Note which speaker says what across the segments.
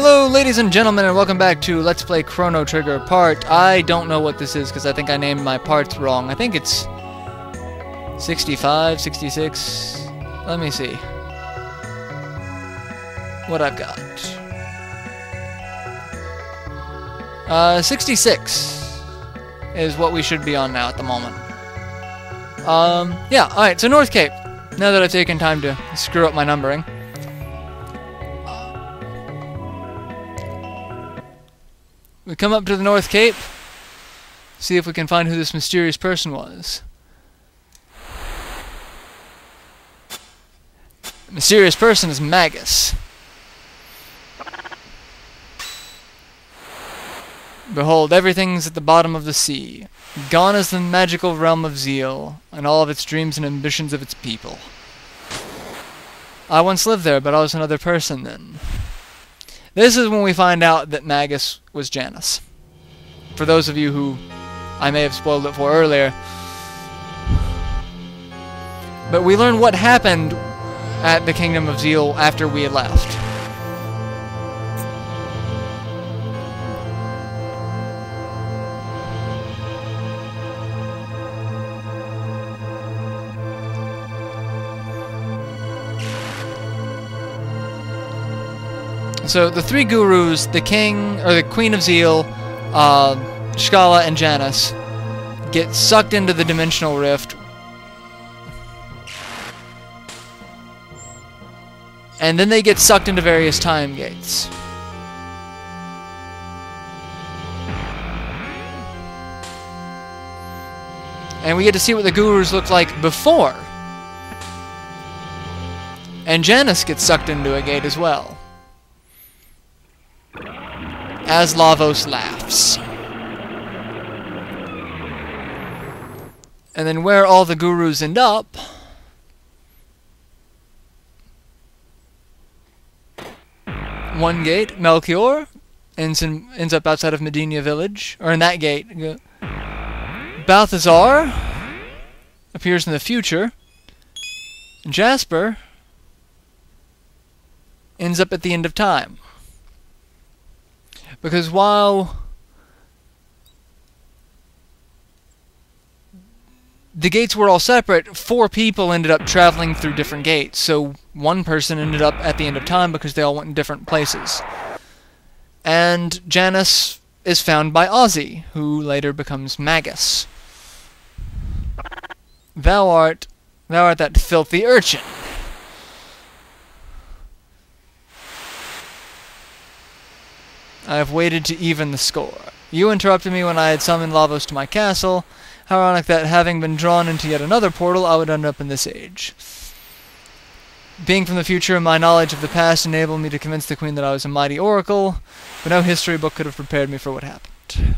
Speaker 1: Hello ladies and gentlemen, and welcome back to Let's Play Chrono Trigger part. I don't know what this is because I think I named my parts wrong. I think it's 65, 66. Let me see what I've got. 66 is what we should be on now at the moment. Yeah, alright, so North Cape. Now that I've taken time to screw up my numbering. We come up to the North Cape, see if we can find who this mysterious person was. The mysterious person is Magus. Behold, everything's at the bottom of the sea. Gone is the magical realm of Zeal, and all of its dreams and ambitions of its people. I once lived there, but I was another person then. This is when we find out that Magus was Janus. For those of you who I may have spoiled it for earlier. But we learn what happened at the Kingdom of Zeal after we had left. So the three gurus, the king, or the queen of Zeal, Shkala, and Janus, get sucked into the dimensional rift. And then they get sucked into various time gates. And we get to see what the gurus looked like before. And Janus gets sucked into a gate as well. As Lavos laughs. And then where all the gurus end up... One gate, Melchior, ends up outside of Medina village, or in that gate. Balthazar appears in the future. And Jasper ends up at the end of time. Because while the gates were all separate, 4 people ended up traveling through different gates. So one person ended up at the end of time because they all went in different places. And Janus is found by Ozzy, who later becomes Magus. Thou art that filthy urchin. I have waited to even the score. You interrupted me when I had summoned Lavos to my castle. How ironic that, having been drawn into yet another portal, I would end up in this age. Being from the future, my knowledge of the past enabled me to convince the queen that I was a mighty oracle, but no history book could have prepared me for what happened.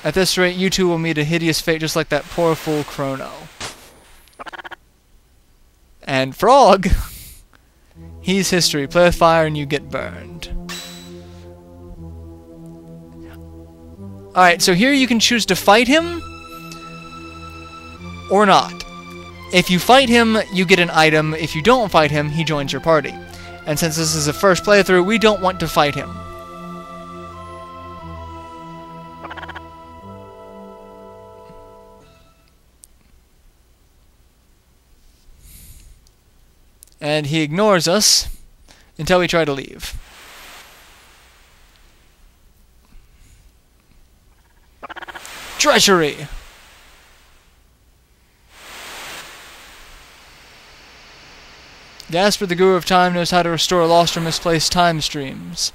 Speaker 1: At this rate, you two will meet a hideous fate just like that poor fool Chrono. And Frog... He's history. Play with fire and you get burned. Alright, so here you can choose to fight him or not. If you fight him, you get an item. If you don't fight him, he joins your party. And since this is a first playthrough, we don't want to fight him. And he ignores us until we try to leave. Treachery! Jasper, the Guru of Time, knows how to restore lost or misplaced time streams.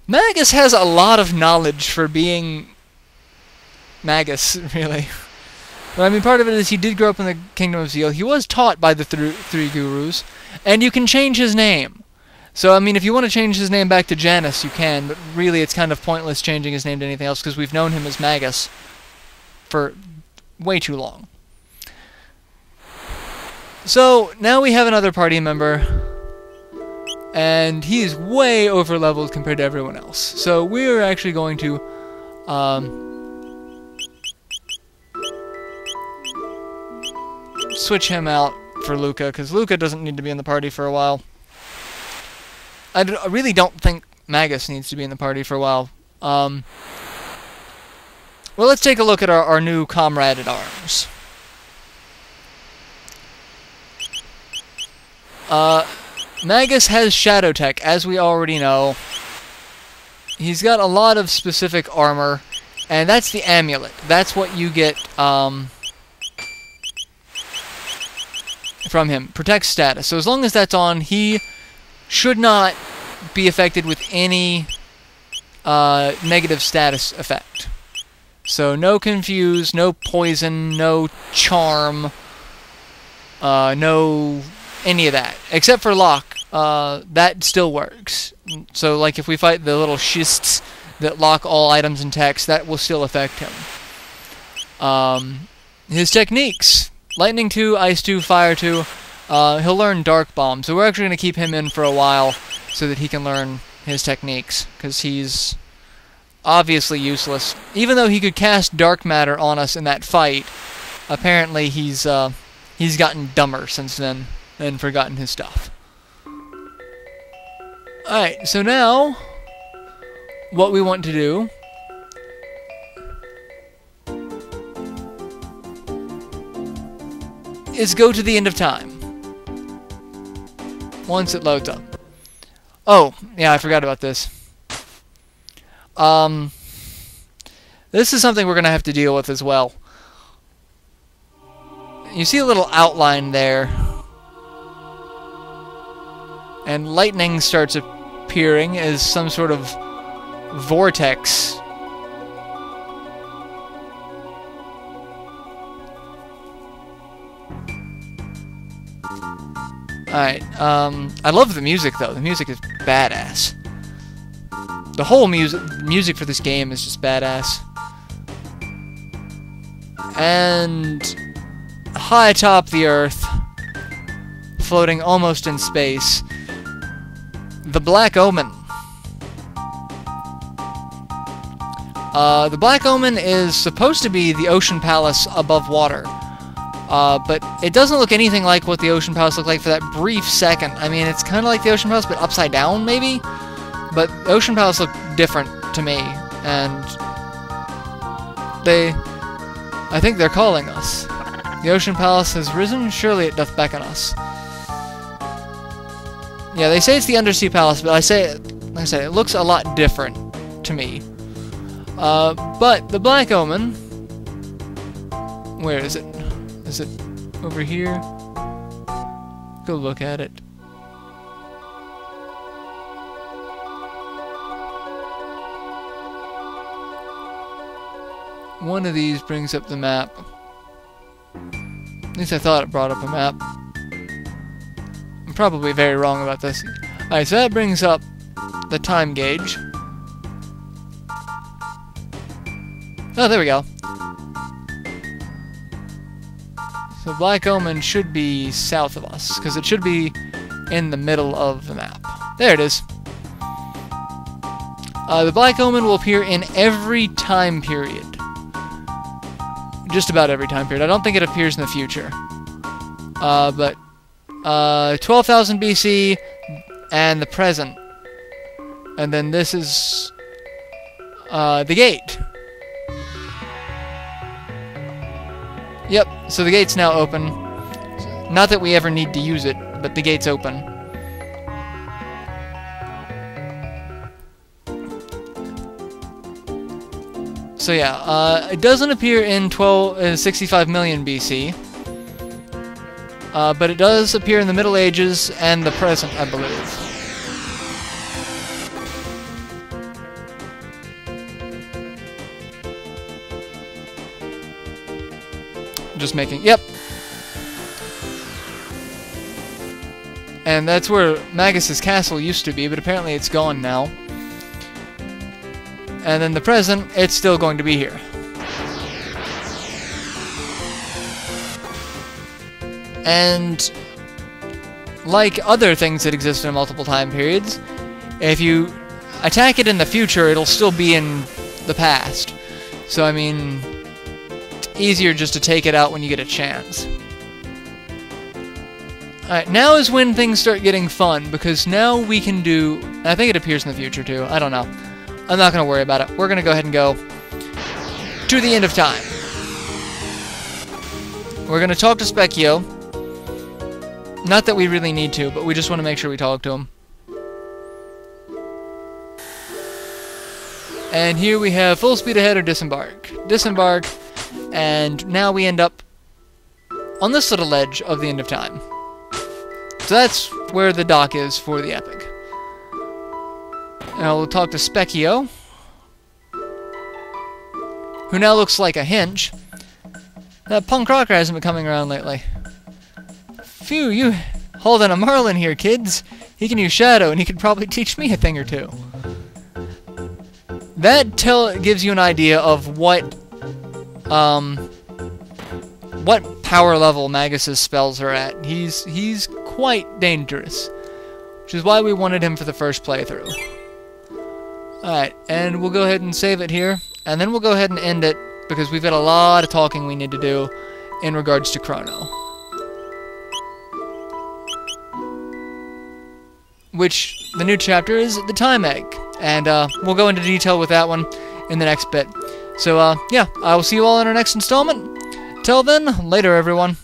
Speaker 1: Magus has a lot of knowledge for being Magus, really. But I mean, part of it is he did grow up in the Kingdom of Zeal. He was taught by the three gurus, and you can change his name. So, I mean, if you want to change his name back to Janus, you can, but really it's kind of pointless changing his name to anything else, because we've known him as Magus for way too long. So, now we have another party member, and he is way over-leveled compared to everyone else. So, we're actually going to... switch him out for Luca, because Luca doesn't need to be in the party for a while. I really don't think Magus needs to be in the party for a while. Well, let's take a look at our new comrade at arms. Magus has Shadow Tech, as we already know. He's got a lot of specific armor, and that's the amulet. That's what you get from him. Protect status. So as long as that's on, he should not be affected with any negative status effect. So no confuse, no poison, no charm, no any of that. Except for lock. That still works. So like if we fight the little schists that lock all items and text, that will still affect him. His techniques. Lightning 2, Ice 2, Fire 2. He'll learn Dark Bomb. So we're actually going to keep him in for a while so that he can learn his techniques. Because he's obviously useless. Even though he could cast Dark Matter on us in that fight, apparently he's gotten dumber since then and forgotten his stuff. Alright, so now what we want to do is go to the end of time. Once it loads up. Oh, yeah, I forgot about this. This is something we're going to have to deal with as well. You see a little outline there. And lightning starts appearing as some sort of vortex. Alright, I love the music though. The music is badass. The whole music for this game is just badass. And high atop the Earth, floating almost in space, the Black Omen. The Black Omen is supposed to be the Ocean Palace above water. But it doesn't look anything like what the Ocean Palace looked like for that brief second. I mean, it's kind of like the Ocean Palace, but upside down, maybe? But the Ocean Palace looked different to me, and I think they're calling us. The Ocean Palace has risen, surely it doth beckon us. Yeah, they say it's the Undersea Palace, but like I said, it looks a lot different to me. But the Black Omen, where is it? Is it over here? Go look at it. One of these brings up the map. At least I thought it brought up a map. I'm probably very wrong about this. Alright, so that brings up the time gauge. Oh, there we go. So Black Omen should be south of us, because it should be in the middle of the map. There it is. The Black Omen will appear in every time period. Just about every time period. I don't think it appears in the future. But 12,000 BC and the present. And then this is the gate. Yep, so the gate's now open. Not that we ever need to use it, but the gate's open. So yeah, it doesn't appear in 65 million BC. But it does appear in the Middle Ages and the present, I believe. Just making... Yep. And that's where Magus's castle used to be, but apparently it's gone now. And then the present, it's still going to be here. And like other things that exist in multiple time periods, if you attack it in the future, it'll still be in the past. So, I mean, it's easier just to take it out when you get a chance. Alright, now is when things start getting fun, because now we can do... I think it appears in the future, too. I don't know. I'm not going to worry about it. We're going to go ahead and go to the end of time. We're going to talk to Specchio. Not that we really need to, but we just want to make sure we talk to him. And here we have full speed ahead or disembark. Disembark, and now we end up on this little ledge of the end of time. So that's where the dock is for the Epic. Now we'll talk to Specchio, who now looks like a hench. That punk rocker hasn't been coming around lately. Phew, you holding a Merlin here, kids. He can use Shadow, and he could probably teach me a thing or two. That gives you an idea of what power level Magus's spells are at. He's quite dangerous, which is why we wanted him for the first playthrough. Alright, and we'll go ahead and save it here, and then we'll go ahead and end it, because we've got a lot of talking we need to do in regards to Chrono. Which, the new chapter is the Time Egg, and we'll go into detail with that one in the next bit. So, yeah, I will see you all in our next installment. Till then, later everyone.